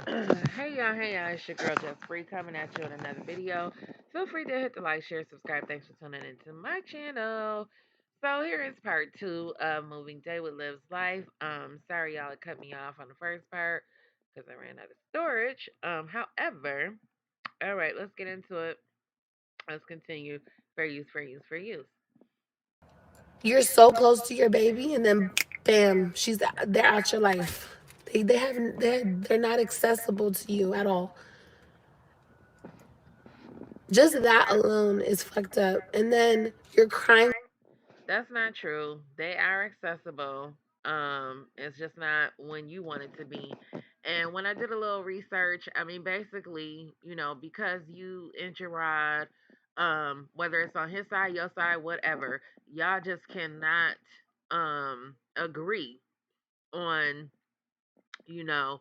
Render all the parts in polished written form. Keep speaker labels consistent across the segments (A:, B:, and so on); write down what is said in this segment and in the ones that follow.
A: Hey y'all, it's your girl Just Free coming at you with another video. Feel free to hit the like, share, subscribe. Thanks for tuning into my channel. So here is part two of Moving Day with Liv's Life. Sorry y'all, it cut me off on the first part because I ran out of storage. However, all right, let's get into it. Let's continue. Fair use, fair use, fair use.
B: You're so close to your baby, and then bam, they're out your life. They haven't they're not accessible to you at all. Just that alone is fucked up. And then you're crying.
A: That's not true. They are accessible. It's just not when you want it to be. And when I did a little research, I mean, basically, because you and Gerard, whether it's on his side, your side, whatever, y'all just cannot agree on, you know,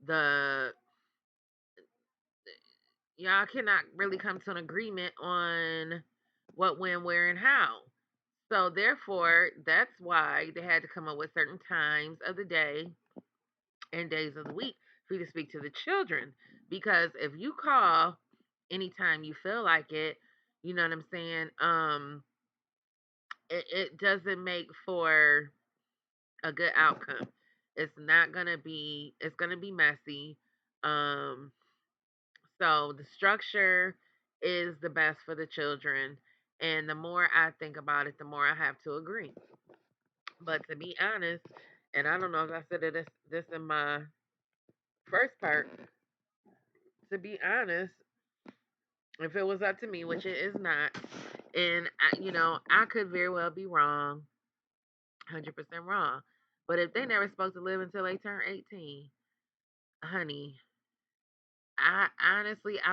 A: the y'all cannot really come to an agreement on what, when, where, and how. So therefore, that's why they had to come up with certain times of the day and days of the week for you to speak to the children. Because if you call anytime you feel like it, you know what I'm saying? It doesn't make for a good outcome. It's gonna be messy. Um, so the structure is the best for the children. And the more I think about it, the more I have to agree. But to be honest, and I don't know if I said this in my first part, to be honest, if it was up to me, which it is not, and I could very well be wrong, 100% wrong. But if they never supposed to live until they turn 18, honey, I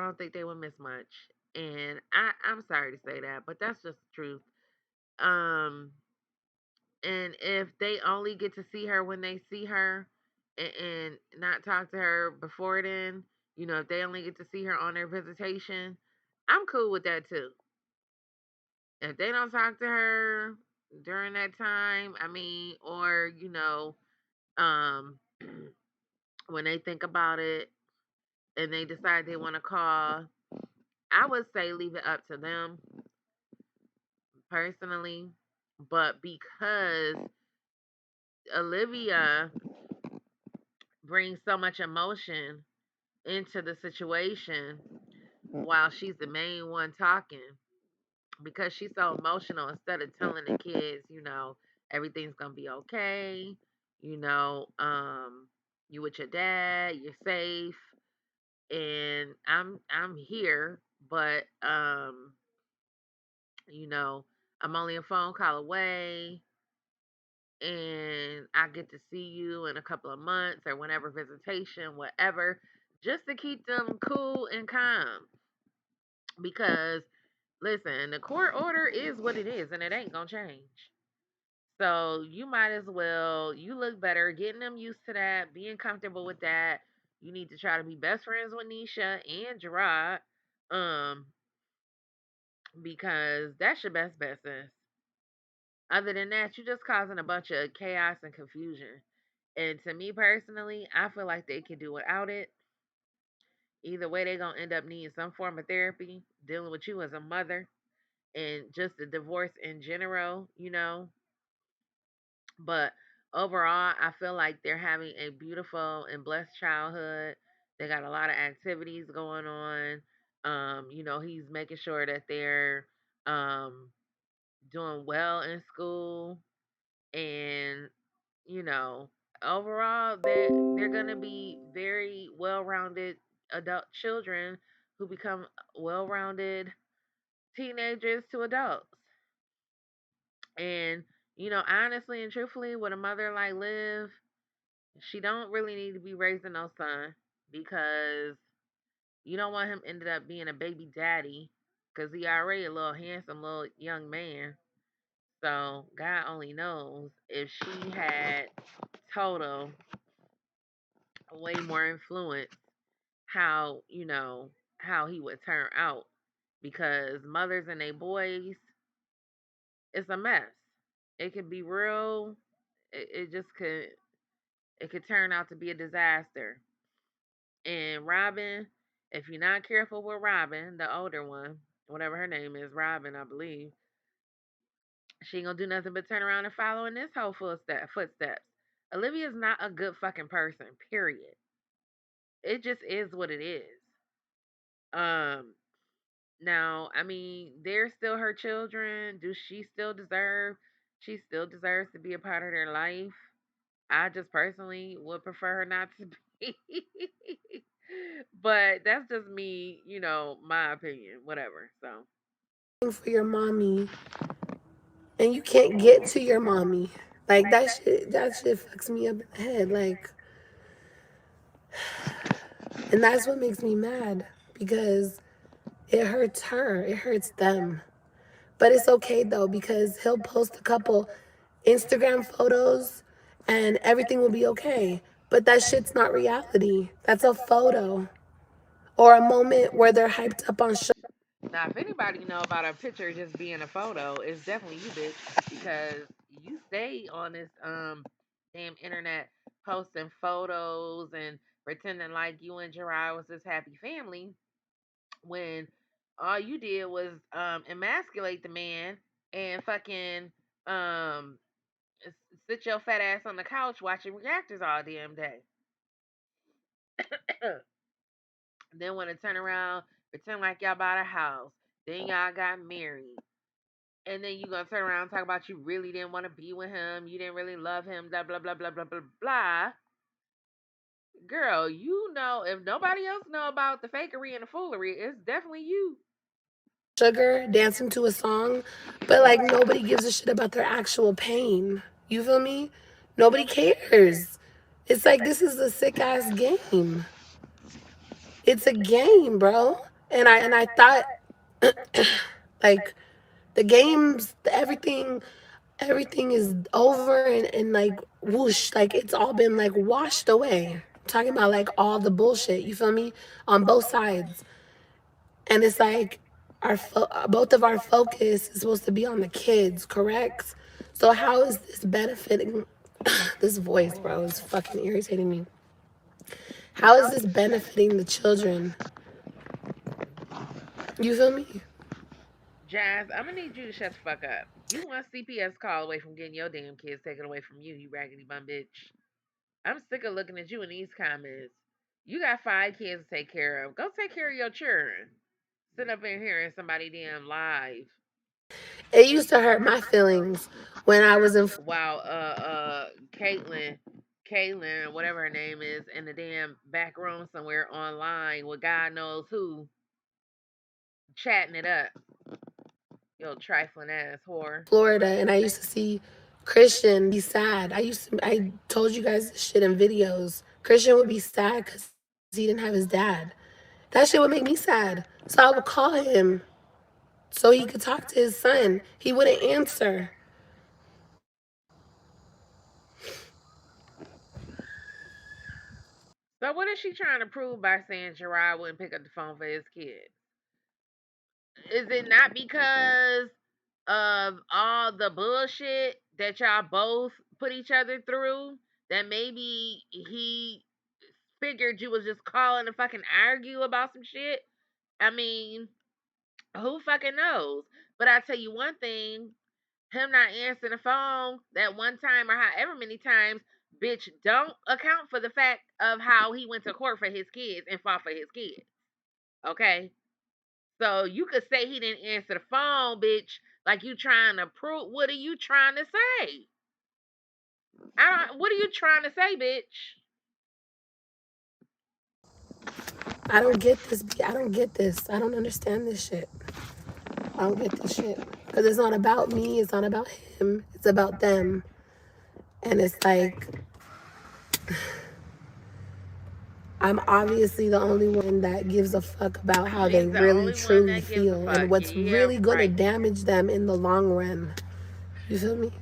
A: don't think they would miss much. And I'm sorry to say that, but that's just the truth. Um, and if they only get to see her when they see her and not talk to her before then, if they only get to see her on their visitation, I'm cool with that too. If they don't talk to her during that time, I mean, or, um, when they think about it and they decide they want to call, I would say leave it up to them personally. But because Olivia brings so much emotion into the situation while she's the main one talking, because she's so emotional, instead of telling the kids, everything's gonna be okay, you know, um, you with your dad, you're safe, and I'm here, but you know, I'm only a phone call away, and I get to see you in a couple of months or whenever visitation, whatever, just to keep them cool and calm. Because listen, the court order is what it is, and it ain't gonna change. So you might as well, you look better getting them used to that, being comfortable with that. You need to try to be best friends with Nisha and Gerard, um, because that's your best sis. Other than that, you're just causing a bunch of chaos and confusion. And to me personally, I feel like they can do without it. Either way, they're gonna end up needing some form of therapy, dealing with you as a mother, and just the divorce in general. But overall, I feel like they're having a beautiful and blessed childhood. They got a lot of activities going on. He's making sure that they're um, doing well in school, and you know, overall, they're gonna be very well-rounded adult children who become well-rounded teenagers to adults. And honestly and truthfully, with a mother like Liv, she don't really need to be raising no son, because you don't want him ended up being a baby daddy, because he already a little handsome little young man. So God only knows if she had told him way more influence, how how he would turn out, because mothers and they boys, it's a mess. It could be real. It just could turn out to be a disaster. And Robin, if you're not careful with Robin, the older one, whatever her name is, Robin, I believe, she ain't gonna do nothing but turn around and follow in this whole footsteps. Olivia's not a good fucking person, period. It just is what it is. Um, Now, I mean, they're still her children. Do she still deserve? She still deserves to be a part of their life. I just personally would prefer her not to be. But that's just me, my opinion, whatever. So,
B: For your mommy, and you can't get to your mommy. Like that shit fucks me up in the head. Like, and that's what makes me mad because it hurts her, it hurts them. But it's okay though because he'll post a couple Instagram photos and everything will be okay. But that shit's not reality. That's a photo or a moment where they're hyped up on show.
A: now if anybody know about a picture just being a photo, it's definitely you, bitch, because you stay on this damn internet posting photos and pretending like you and Gerard was this happy family when all you did was emasculate the man and fucking um sit your fat ass on the couch watching reactors all damn day. Then want to turn around, pretend like y'all bought a house. Then y'all got married. And then you gonna turn around and talk about you really didn't want to be with him, you didn't really love him, blah blah blah blah blah blah blah. Girl, you know if nobody else know about the fakery and the foolery, it's definitely you.
B: Sugar dancing to a song, but like nobody gives a shit about their actual pain. You feel me? Nobody cares. It's like this is a sick ass game. It's a game, bro. And I thought like the games, everything is over and like whoosh, like it's all been like washed away. I'm talking about like all the bullshit. You feel me? On both sides. And it's like both of our focus is supposed to be on the kids, correct? So how is this benefiting this voice, bro, is fucking irritating me. How is this benefiting the children? You feel me?
A: Jazz, I'm gonna need you to shut the fuck up. You one CPS call away from getting your damn kids taken away from you, you raggedy bum bitch. I'm sick of looking at you in these comments. You got 5 kids to take care of. Go take care of your children. Sit up in here and somebody damn live.
B: It used to hurt my feelings when I was in
A: While Caitlin, whatever her name is, in the damn back room somewhere online with God knows who, chatting it up. Yo, trifling ass whore.
B: Florida and I used to see Christian be sad. I told you guys this shit in videos. Christian would be sad because he didn't have his dad. That shit would make me sad. So I would call him so he could talk to his son. He wouldn't answer.
A: So what is she trying to prove by saying Gerard wouldn't pick up the phone for his kid? Is it not because of all the bullshit that y'all both put each other through that maybe he figured you was just calling to fucking argue about some shit? I mean, who fucking knows? But I tell you one thing, him not answering the phone that one time or however many times, bitch, don't account for the fact of how he went to court for his kids and fought for his kids. Okay? So you could say he didn't answer the phone, bitch, like you trying to prove. What are you trying to say? What are you trying to say, bitch?
B: I don't get this. I don't get this. I don't understand this shit. I don't get this shit. Because it's not about me. It's not about him. It's about them. And it's like, I'm obviously the only one that gives a fuck about how they
A: She's the
B: really
A: only one
B: truly
A: that gives a
B: feel and
A: fuck.
B: what's
A: Yeah,
B: really gonna
A: right.
B: damage them in the long run. You feel me?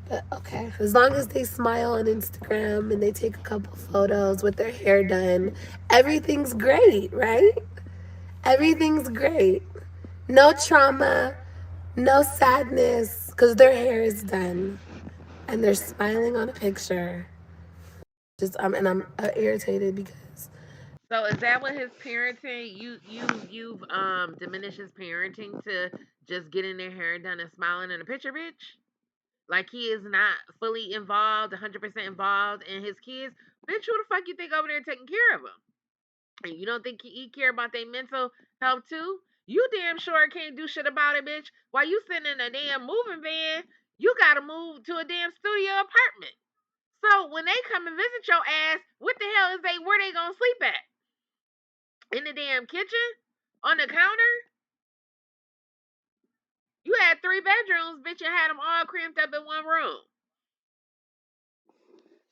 B: But okay. As long as they smile on Instagram and they take a couple photos with their hair done, everything's great, right? Everything's great. No trauma, no sadness, because their hair is done and they're smiling on a picture. I'm irritated because
A: So is that what his parenting? You've diminished his parenting to just getting their hair done and smiling in a picture, bitch? Like he is not fully involved, 100% involved in his kids. Bitch, who the fuck you think over there taking care of them? And you don't think he care about their mental health too? You damn sure can't do shit about it, bitch. While you sitting in a damn moving van, you gotta move to a damn studio apartment. So when they come and visit your ass, what the hell is they? Where they gonna sleep at? In the damn kitchen? On the counter? You had 3 bedrooms, bitch, and had them all cramped up in one room.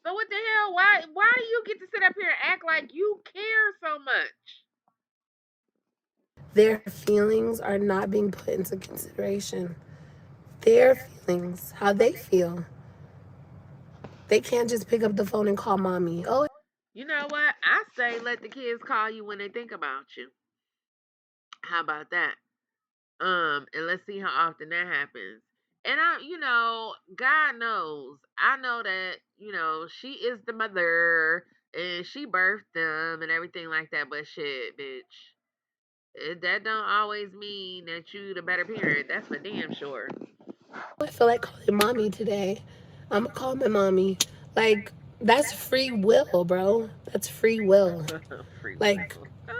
A: So what the hell? Why do you get to sit up here and act like you care so much?
B: their feelings are not being put into consideration. Their feelings, how they feel. They can't just pick up the phone and call mommy. Oh,
A: You know what? I say let the kids call you when they think about you. How about that? And let's see how often that happens. And God knows, I know that, she is the mother and she birthed them and everything like that, but shit, bitch. That don't always mean that you the better parent. That's for damn sure.
B: I feel like calling mommy today. I'm gonna call my mommy. Like, that's free will, bro. That's free will.
A: Free
B: Like,
A: will.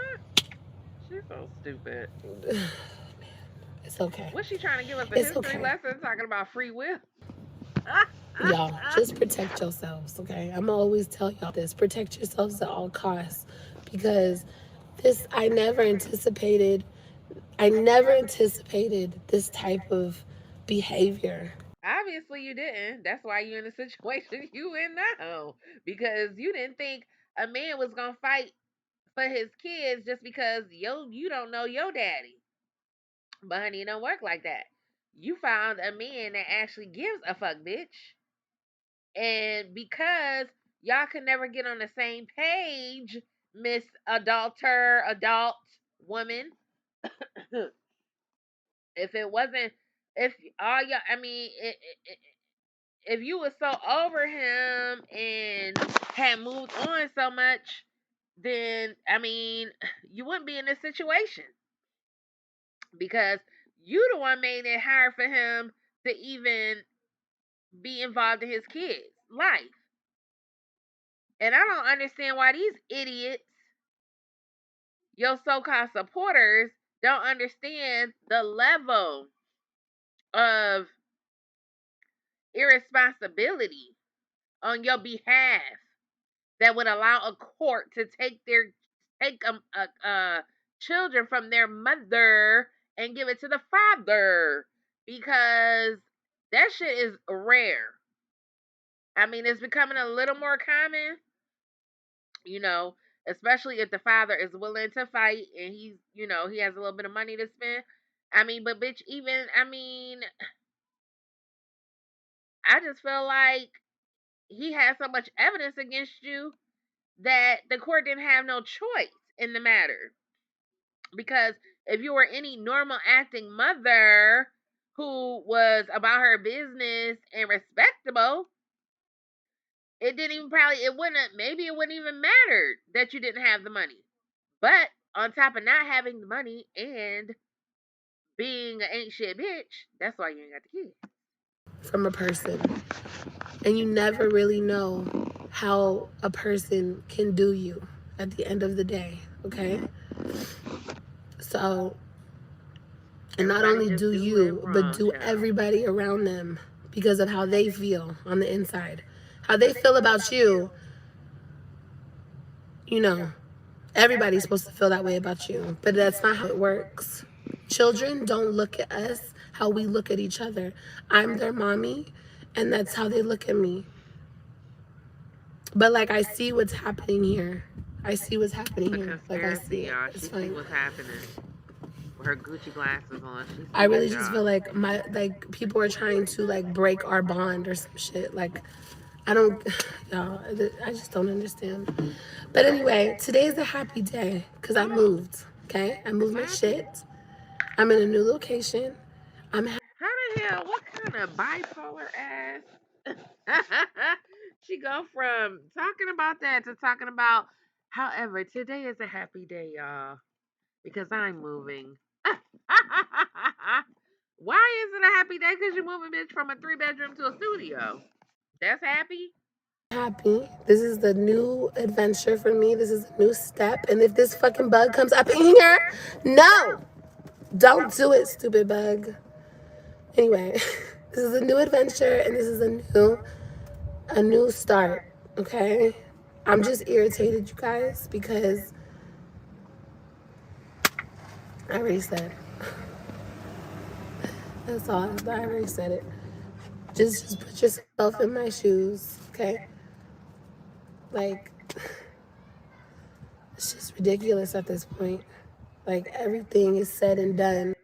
A: She's so stupid.
B: it's okay.
A: What's she trying to give us a
B: It's
A: history
B: okay.
A: lesson talking about free will?
B: Y'all, just protect yourselves, okay? I'm gonna always tell y'all this. Protect yourselves at all costs. Because I never anticipated this type of behavior.
A: Obviously, you didn't. That's why you're in the situation you in now. Because you didn't think a man was gonna fight for his kids just because you don't know your daddy. But honey, it don't work like that. You found a man that actually gives a fuck, bitch. And because y'all could never get on the same page, Miss Adult woman, if it wasn't, if all y'all, I mean, if you was so over him and had moved on so much, then I mean, you wouldn't be in this situation because you the one made it hard for him to even be involved in his kids' life. And I don't understand why these idiots, your so-called supporters, don't understand the level of irresponsibility on your behalf that would allow a court to take children from their mother and give it to the father because that shit is rare. I mean, it's becoming a little more common, you know, especially if the father is willing to fight and he has a little bit of money to spend. I mean, but bitch, I just feel like he has so much evidence against you that the court didn't have no choice in the matter. Because if you were any normal acting mother who was about her business and respectable, it wouldn't even matter that you didn't have the money. But on top of not having the money and being an ain't shit bitch, that's why you ain't got the kid.
B: From a person. And you never really know how a person can do you at the end of the day, okay? So, and not
A: Everybody
B: only
A: just
B: do
A: do what
B: you, but
A: wrong,
B: do
A: child.
B: everybody around them because of how they feel on the inside. How they feel about you, you know, everybody's supposed to feel that way about you, but that's not how it works. Children don't look at us how we look at each other. I'm their mommy, and that's how they look at me. But like, I see what's happening here. I see what's happening
A: It's a
B: here. Like, I
A: conspiracy,
B: see it.
A: y'all.
B: It's
A: She see
B: fine.
A: what's happening with her Gucci glasses on. She
B: I
A: see
B: really
A: it,
B: just
A: y'all.
B: feel like people are trying to like break our bond or some shit. Like, I don't, y'all. I just don't understand. But anyway, today is a happy day because I moved. Okay, I moved my
A: Happy?
B: shit. I'm in a new location. I'm
A: How the hell? What kind of bipolar ass She go from talking about that to talking about, however, today is a happy day, y'all, because I'm moving. Why is it a happy day? Because you're moving, bitch, from a 3 bedroom to a studio. That's happy.
B: Happy. This is the new adventure for me. This is a new step. And if this fucking bug comes up in here, no, don't do it, stupid bug. Anyway, this is a new adventure and this is a new start. Okay? I'm just irritated, you guys, because I already said. That's all. I already said it. Just put yourself in my shoes, okay? Like, it's just ridiculous at this point. Like, everything is said and done.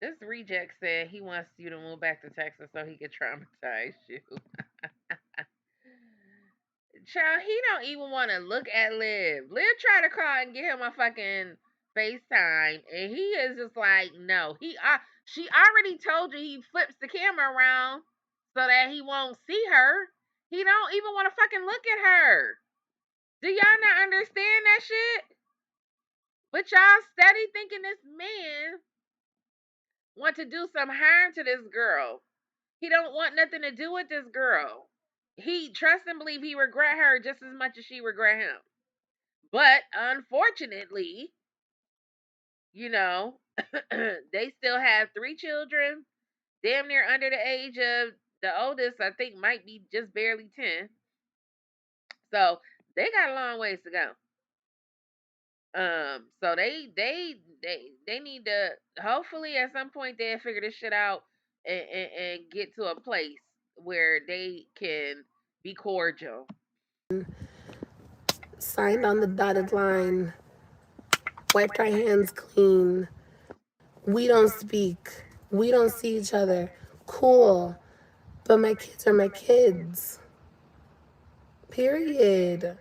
A: This reject said he wants you to move back to Texas so he could traumatize you. Child, he don't even want to look at Liv. Liv tried to call and get him a fucking FaceTime, and he is just like, no. She already told you he flips the camera around so that he won't see her. He don't even want to fucking look at her. Do y'all not understand that shit? But y'all steady thinking this man want to do some harm to this girl. He don't want nothing to do with this girl. He trust and believe he regret her just as much as she regret him. But unfortunately, you know, they still have 3 children, damn near under the age of the oldest, I think might be just barely 10. So they got a long ways to go. So they need to, hopefully at some point they'll figure this shit out and get to a place where they can be cordial.
B: Signed on the dotted line, wiped our hands clean. We don't speak. We don't see each other. Cool. But my kids are my kids. Period.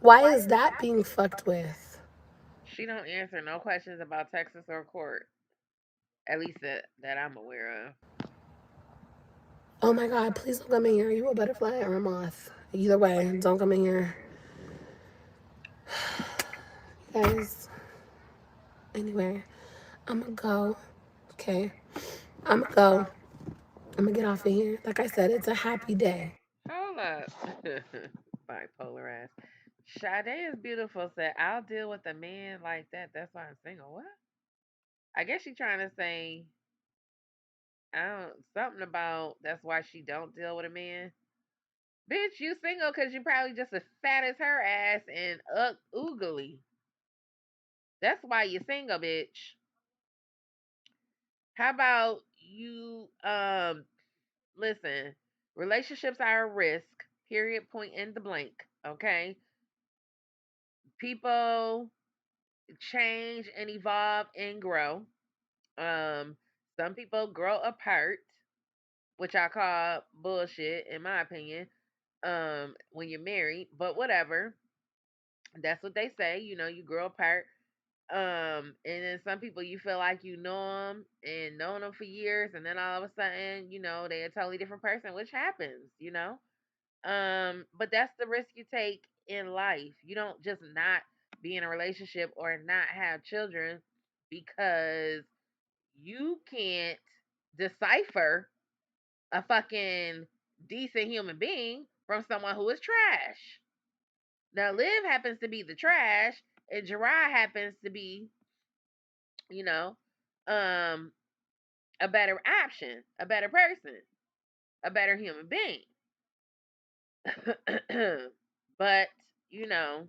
B: Why is that being fucked with?
A: She don't answer no questions about Texas or court, at least that I'm aware of.
B: Oh my God, please don't come in here. Are you a butterfly or a moth? Either way, don't come in here. Guys, anyway, I'm gonna go. Okay? I'm gonna go. I'm gonna get off of here. Like I said, it's a happy day.
A: Hold up. Bipolar ass. Sade is beautiful said, I'll deal with a man like that. That's why I'm single. What? I guess she trying to say, I don't, something about that's why she don't deal with a man. Bitch, you single because you probably just as fat as her ass and oogly. That's why you single, bitch. How about you listen, relationships are a risk, period, point in the blank. Okay? People change and evolve and grow. Um, some people grow apart, which I call bullshit in my opinion. When you're married, but whatever. That's what they say. You know, you grow apart. And then some people you feel like you know them and known them for years, and then all of a sudden, they're a totally different person, which happens. But that's the risk you take in life. You don't just not be in a relationship or not have children because you can't decipher a fucking decent human being from someone who is trash. Now, Liv happens to be the trash, and Gerard happens to be, you know, um, a better option, a better person, a better human being. But, you know,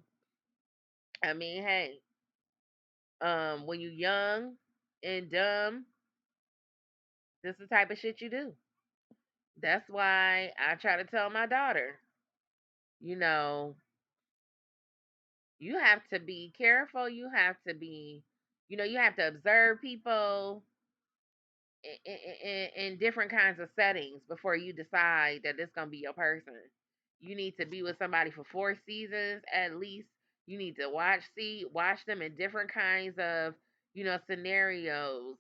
A: I mean, hey, when you young and dumb, this is the type of shit you do. That's why I try to tell my daughter, you know, you have to be careful. You have to be, you have to observe people in different kinds of settings before you decide that this gonna be your person. You need to be with somebody for 4 seasons at least. You need to watch them in different kinds of scenarios.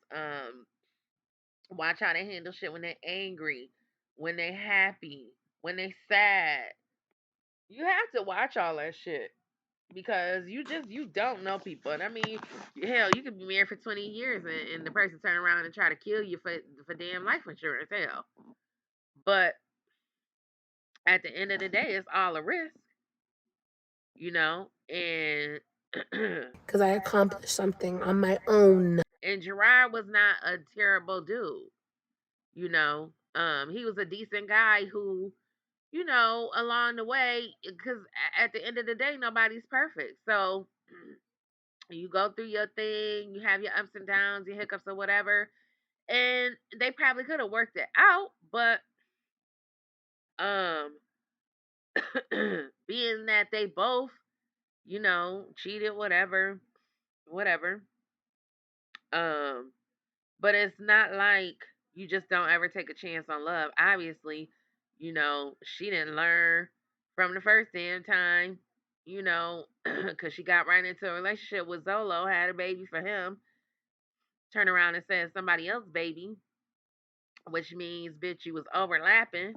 A: Watch how they handle shit when they're angry, when they're happy. when they sad. You have to watch all that shit because you don't know people. And I mean, hell, you could be married for 20 years and the person turn around and try to kill you for damn life insurance. Hell, but at the end of the day, it's all a risk, and
B: because I accomplished something on my own.
A: and Gerard was not a terrible dude. He was a decent guy who, along the way, because at the end of the day, nobody's perfect. So you go through your thing, you have your ups and downs, your hiccups or whatever, and they probably could have worked it out, but um, being that they both, cheated, whatever. Um, but it's not like you just don't ever take a chance on love. Obviously, she didn't learn from the first damn time, because she got right into a relationship with Zolo, had a baby for him, turn around and said somebody else's baby, which means, bitch, you was overlapping.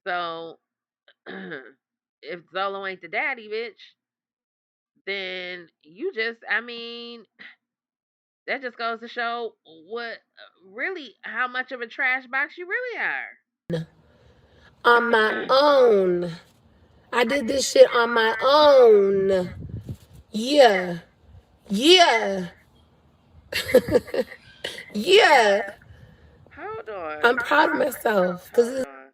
A: So, if Zolo ain't the daddy, bitch, then I mean, that just goes to show really, how much of a trash box you really are.
B: On my own. I did this shit on my own. Yeah. Yeah. Yeah.
A: Hold on.
B: I'm proud of myself.
A: Hold
B: Because,
A: on.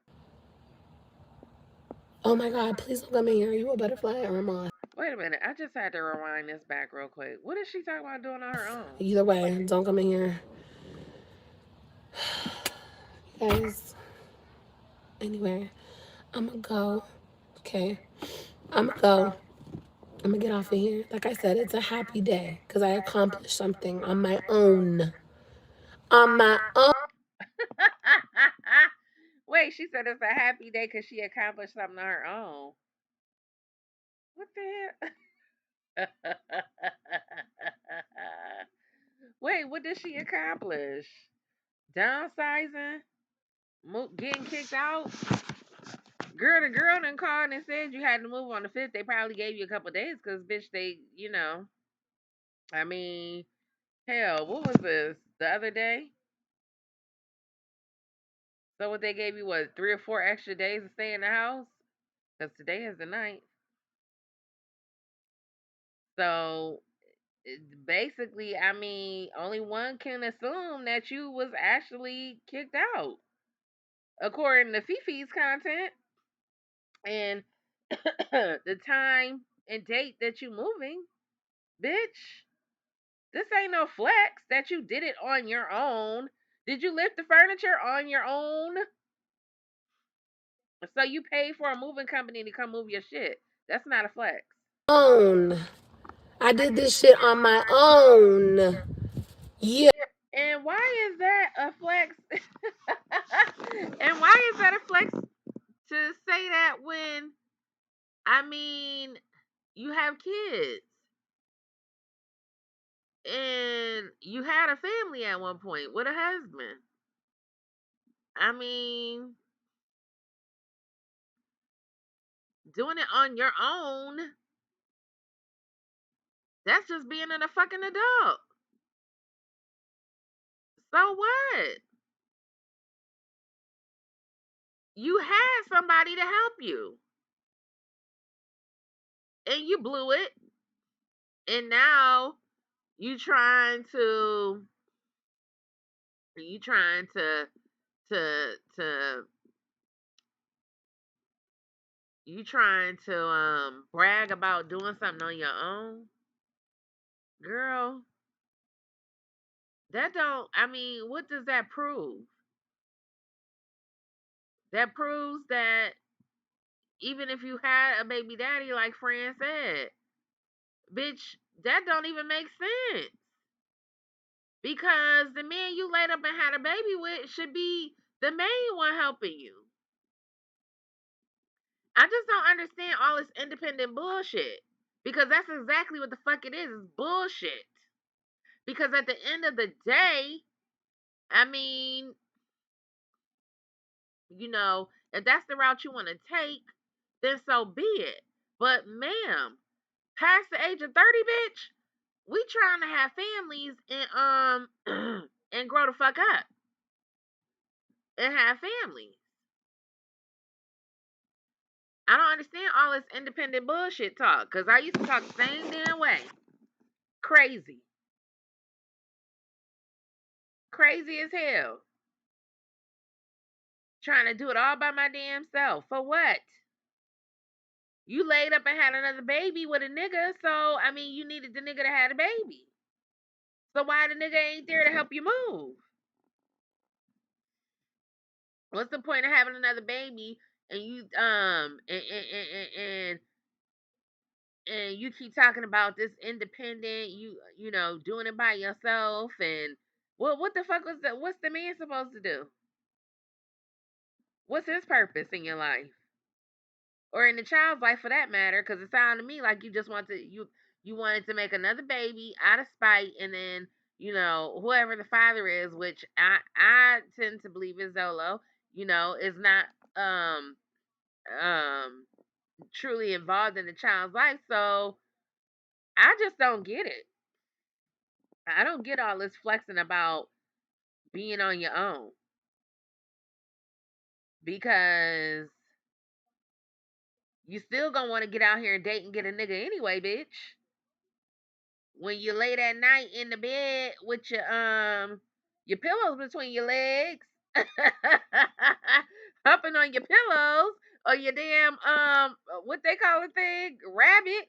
B: oh my God, please don't come in here. Are you a butterfly or a moth?
A: Wait a minute. I just had to rewind this back real quick. What is she talking about doing on her own?
B: Either way, don't come in here. Guys, anyway, I'm going to go. Okay. I'm going to go. I'm going to get off of here. Like I said, it's a happy day because I accomplished something on my own. On my own.
A: Wait, she said it's a happy day because she accomplished something on her own. What the hell? Wait, what did she accomplish? Downsizing? Getting kicked out? Girl, the girl done called and said you had to move on the 5th. They probably gave you a couple days because, bitch, I mean, hell, what was this? The other day? So what they gave you, what, 3 or 4 extra days to stay in the house? Because today is the ninth. So basically, I mean, only one can assume that you was actually kicked out, according to Fifi's content and the time and date that you moving, bitch. This ain't no flex that you did it on your own. Did you lift the furniture on your own? So you paid for a moving company to come move your shit. That's not a flex.
B: Own. I did this shit on my own. Yeah.
A: And why is that a flex? And why is that a flex to say that when, I mean, you have kids and you had a family at one point with a husband? I mean, doing it on your own, that's just being a fucking adult. So what? You had somebody to help you and you blew it. And now you trying to you trying to you trying to brag about doing something on your own, girl. That don't, I mean, what does that prove? That proves that even if you had a baby daddy, like Fran said, bitch, that don't even make sense. Because the man you laid up and had a baby with should be the main one helping you. I just don't understand all this independent bullshit. Because that's exactly what the fuck it is. It's bullshit. Because at the end of the day, I mean, If that's the route you want to take, then so be it. But ma'am, past the age of 30, bitch, we trying to have families and and grow the fuck up and have families. I don't understand all this independent bullshit talk because I used to talk the same damn way. Crazy. Crazy as hell. Trying to do it all by my damn self. For what? You laid up and had another baby with a nigga, so I mean you needed the nigga to have a baby. So why the nigga ain't there to help you move? What's the point of having another baby and you and you keep talking about this independent, you know, doing it by yourself and what the fuck what's the man supposed to do? What's his purpose in your life? Or in the child's life for that matter, because it sounded to me like you just want to you wanted to make another baby out of spite and then, you know, whoever the father is, which I tend to believe is Zolo, you know, is not um um truly involved in the child's life. So I just don't get it. I don't get all this flexing about being on your own because you still gonna want to get out here and date and get a nigga anyway, bitch. When you lay that night in the bed with your pillows between your legs, humping on your pillows or your damn what they call it thing, rabbit,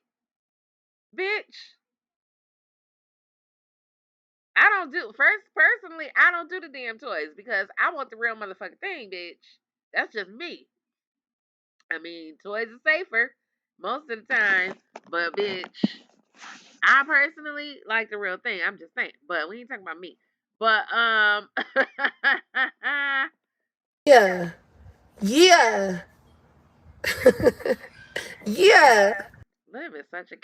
A: bitch. I don't do first personally. I don't do the damn toys because I want the real motherfucking thing, bitch. That's just me. I mean, toys are safer most of the time, but bitch, I personally like the real thing. I'm just saying, but we ain't talking about me. But
B: Yeah. Yeah. Yeah.
A: Liv is such a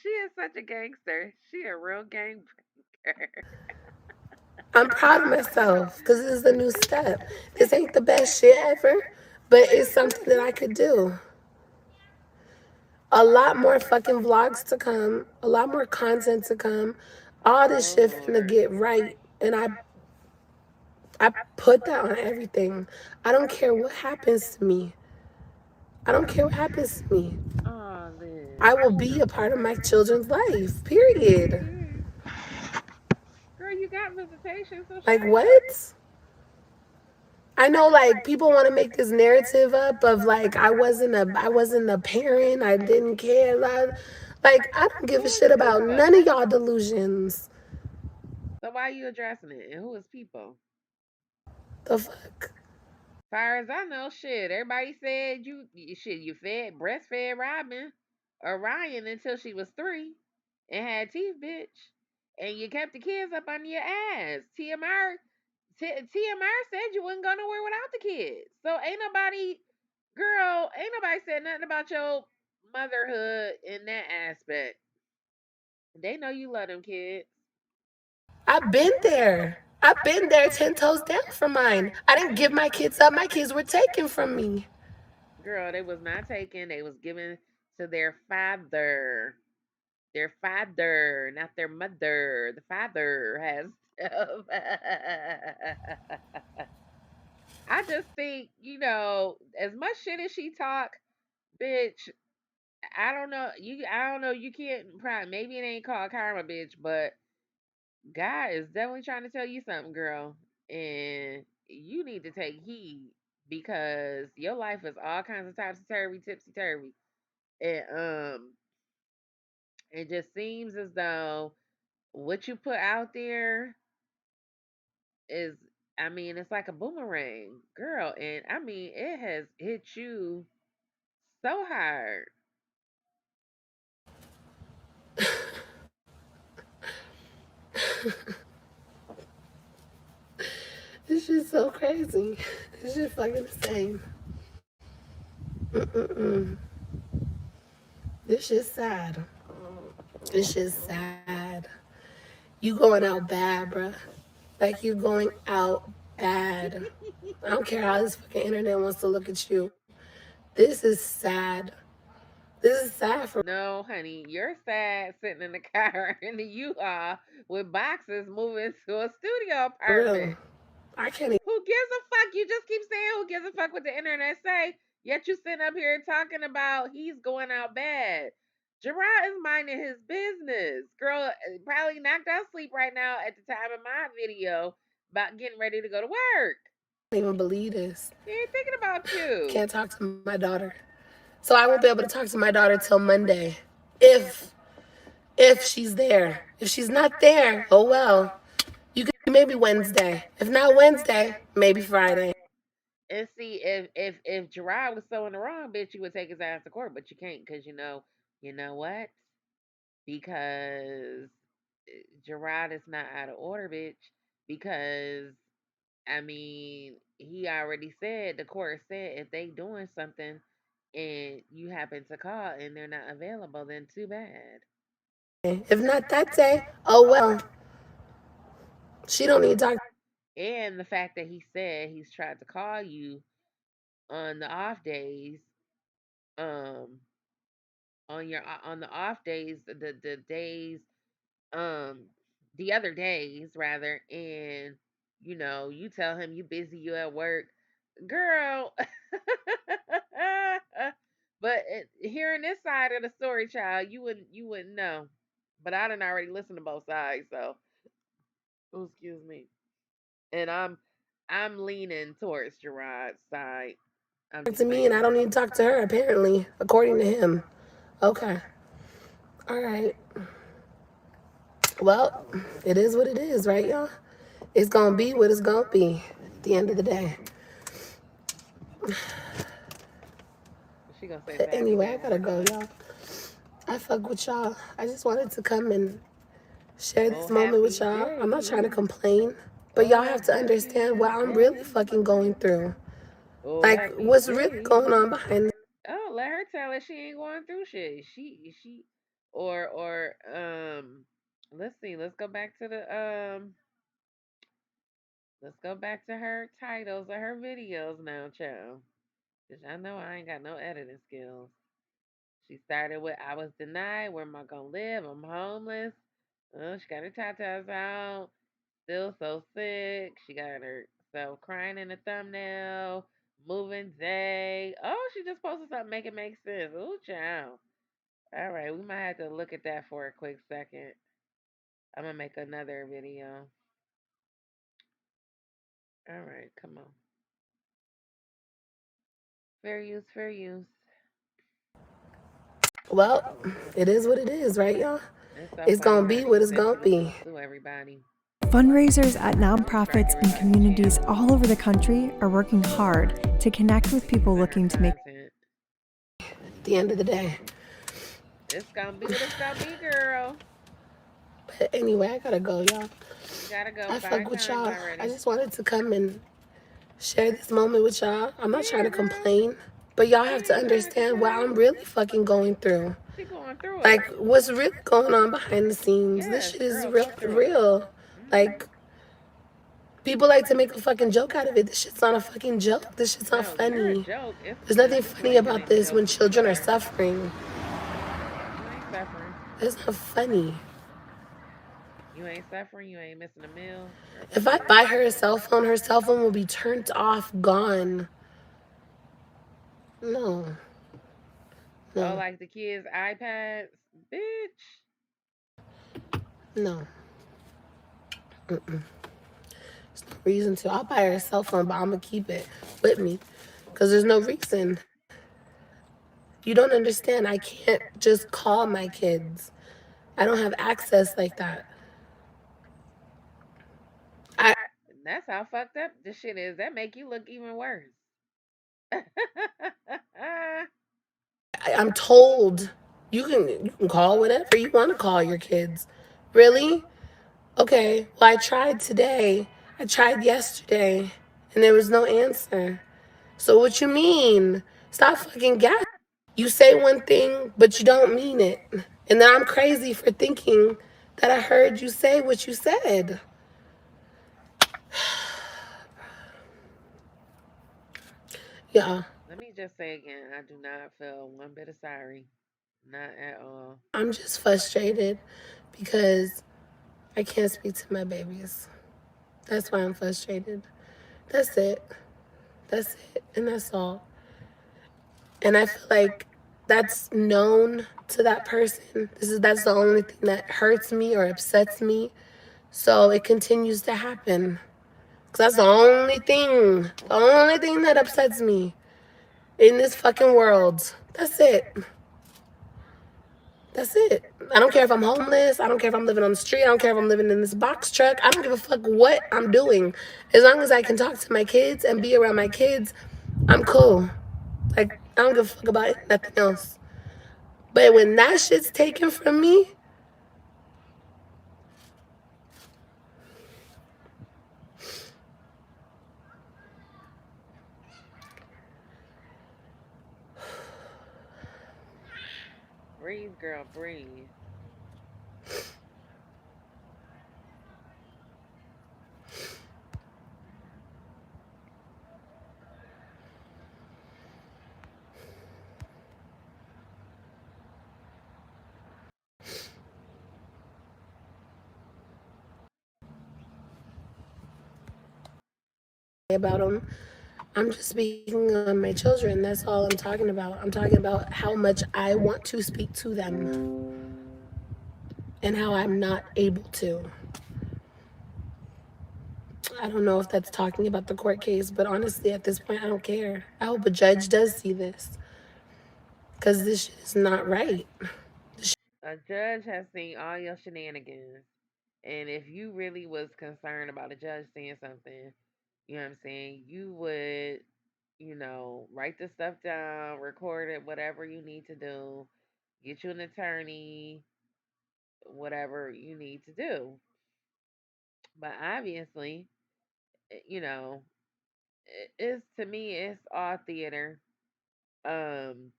A: she is such a gangster. She a real gangster.
B: I'm proud of myself because this is a new step. This ain't the best shit ever, but it's something that I could do. A lot more fucking vlogs to come, a lot more content to come. All this
A: Oh
B: shit finna
A: Lord.
B: get right. And I put that on everything. I don't care what happens to me. I don't care what happens to me.
A: Oh Liv.
B: I will be a part of my children's life. Period.
A: Period. Girl, you got visitation, so
B: Like
A: show it.
B: what? I know like people want to make this narrative up of like I wasn't a parent, I didn't care. Like I don't give
A: Who
B: a
A: is
B: shit
A: the
B: about
A: people?
B: none of y'all delusions.
A: So why are you addressing it? And who is people?
B: The fuck?
A: Far as I know, shit. Everybody said shit. You fed breastfed Robin or Ryan until she was 3 and had teeth, bitch. And you kept the kids up under your ass. TMR said you wouldn't go nowhere without the kids. So ain't nobody, girl, ain't nobody said nothing about your motherhood in that aspect. They know you love them kids.
B: I've been there. I've been there 10 toes down for mine. I didn't give my kids up. My kids were taken from me.
A: Girl, they was not taken. They was given to their father. Their father, not their mother. The father has stuff. I just think, you know, as much shit as she talk, bitch, I don't know. I don't know, you can't probably maybe it ain't called karma, bitch, but God is definitely trying to tell you something, girl. And you need to take heed because your life is all kinds of topsy turvy, tipsy turvy. And it just seems as though what you put out there is, I mean, it's like a boomerang, girl. And I mean, it has hit you so hard.
B: This shit's so crazy. This shit fucking insane. Mm-mm. This shit's sad. This shit's sad. You going out bad, bruh. Like you going out bad. I don't care how this fucking internet wants to look at you. This is sad. This is sad for
A: No, honey, you're sad sitting in the car in the U-Haul with boxes moving to a studio
B: real.
A: apartment.
B: I can't
A: Who gives a fuck? You just keep saying who gives a fuck what the internet say. Yet you sitting up here talking about he's going out bad. Gerard is minding his business. Girl probably knocked out sleep right now at the time of my video about getting ready to go to work.
B: even believe this.
A: He ain't thinking about you.
B: Can't talk to my daughter. So I won't be able to talk to my daughter till Monday. If if she's there. If she's not there, oh well. You could maybe Wednesday. If not Wednesday, maybe Friday.
A: And see if Gerard was so in the wrong, bitch, you would take his ass to court, but you can't because you know what? Because Gerard is not out of order, bitch. Because I mean, he already said the court said if they doing something and you happen to call and they're not available, then too bad.
B: If not that day, oh well. She don't need to talk.
A: And the fact that he said he's tried to call you on the off days, um, on the off days, the days, um, the other days rather, and you tell him you busy, you at work, girl. But hearing this side of the story, child, you wouldn't know. But I didn't already listen to both sides, so oh, excuse me. And I'm leaning towards Gerard's side. I'm
B: To
A: just
B: me and I
A: saying.
B: don't need to talk to her, apparently, according to him. Okay. All right. Well, it is what it is, right, y'all? It's gonna be what it's gonna be at the end of the day.
A: She gonna say
B: But
A: Savvy
B: anyway, I
A: Daddy
B: gotta
A: for
B: go,
A: life.
B: y'all. I fuck with y'all. I just wanted to come and share
A: Oh,
B: this moment with
A: happy
B: y'all. I'm not trying to
A: day.
B: complain, but y'all
A: Oh,
B: have to
A: happy
B: understand what I'm really
A: day.
B: fucking going through.
A: Oh,
B: Like,
A: happy
B: what's really
A: day.
B: going on behind
A: Oh, let her tell it. She ain't going through shit. She or let's see. Let's go back to her titles of her videos now, child. Cause I know I ain't got no editing skills. She started with I was denied, where am I gonna live? I'm homeless. Oh, she got her tatas out. Still so sick. She got herself crying in the thumbnail. Moving day. Oh, she just posted something make it make sense. Ooh, child. All right, we might have to look at that for a quick second. I'm gonna make another video. All right, come on. Fair use, fair use.
B: Well, it is what it is, right, y'all?
A: It's so
B: It's
A: funny
B: gonna
A: how
B: be what
A: she
B: it's
A: said she
B: gonna
A: was gonna
B: be.
A: sue everybody.
C: Fundraisers at
A: Strike
C: nonprofits and
A: everybody's
C: communities
A: channel.
C: all over the country are working hard to connect with people
A: Using her
C: looking to make
A: content.
B: At the end of the day.
A: It's gonna be what it's gonna be, girl.
B: But anyway, I gotta go, y'all.
A: You gotta go
B: I fuck
A: five
B: with
A: times
B: y'all. I
A: already.
B: just wanted to come and share this moment with y'all. I'm not trying
A: Yeah,
B: to
A: girl.
B: complain, but y'all
A: She
B: have to
A: ain't trying to
B: understand what
A: complain.
B: I'm really fucking going through.
A: She going through
B: Like,
A: it.
B: what's really going on behind the scenes? This
A: Yes,
B: shit is
A: girl,
B: real.
A: go through it.
B: Real.
A: Hmm.
B: Like, people like to make a fucking joke out of it. This shit's not a fucking joke. This shit's not
A: No, you're a
B: funny.
A: joke. It's
B: There's
A: the
B: nothing funny
A: situation
B: about
A: ain't a
B: this
A: joke
B: when
A: with you,
B: children are
A: sir.
B: suffering.
A: You ain't suffering.
B: It's not funny.
A: You ain't suffering. You ain't missing a meal. Girl, go
B: If I
A: through it.
B: buy her cell phone will be turned off, gone. No,
A: Oh,
B: no,
A: like the kids' iPads? Bitch.
B: no. There's no reason to. I'll buy her a cell phone, but I'm gonna keep it with me. Because there's no reason. You don't understand. I can't just call my kids. I don't have access like that. I,
A: And that's how fucked up this shit is. That make you look even worse.
B: I'm told you can call whatever you want to call your kids. Really? Okay. Well, I tried today. I tried yesterday, and there was no answer. So what you mean? Stop fucking gassing. You say one thing, but you don't mean it. And then I'm crazy for thinking that I heard you say what you said. Yeah,
A: Let me just say again, I do not feel one bit of sorry. Not at all.
B: I'm just frustrated because I can't speak to my babies. That's why I'm frustrated. That's it. That's it. And that's all. And I feel like that's known to that person. That's the only thing that hurts me or upsets me. So it continues to happen. Cause that's the only thing that upsets me in this fucking world. That's it. That's it. I don't care if I'm homeless. I don't care if I'm living on the street. I don't care if I'm living in this box truck. I don't give a fuck what I'm doing. As long as I can talk to my kids and be around my kids, I'm cool. Like, I don't give a fuck about nothing else. But when that shit's taken from me,
A: Breathe, girl, breathe.
B: about them, I'm just speaking on my children. That's all I'm talking about. I'm talking about how much I want to speak to them and how I'm not able to. I don't know if that's talking about the court case, but honestly, at this point, I don't care. I hope a judge does see this because this shit is not right.
A: A judge has seen all your shenanigans. And if you really was concerned about a judge seeing something, you know what I'm saying, you would, write the stuff down, record it, whatever you need to do, get you an attorney, whatever you need to do. But obviously, it's to me, it's all theater. Um,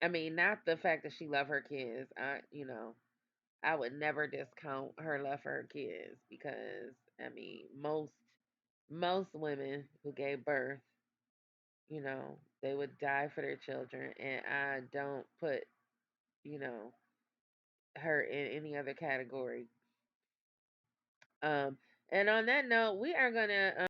A: I mean, not the fact that she love her kids. I would never discount her love for her kids because I mean, most women who gave birth, they would die for their children, and I don't put, you know, her in any other category. Um, and on that note, we are gonna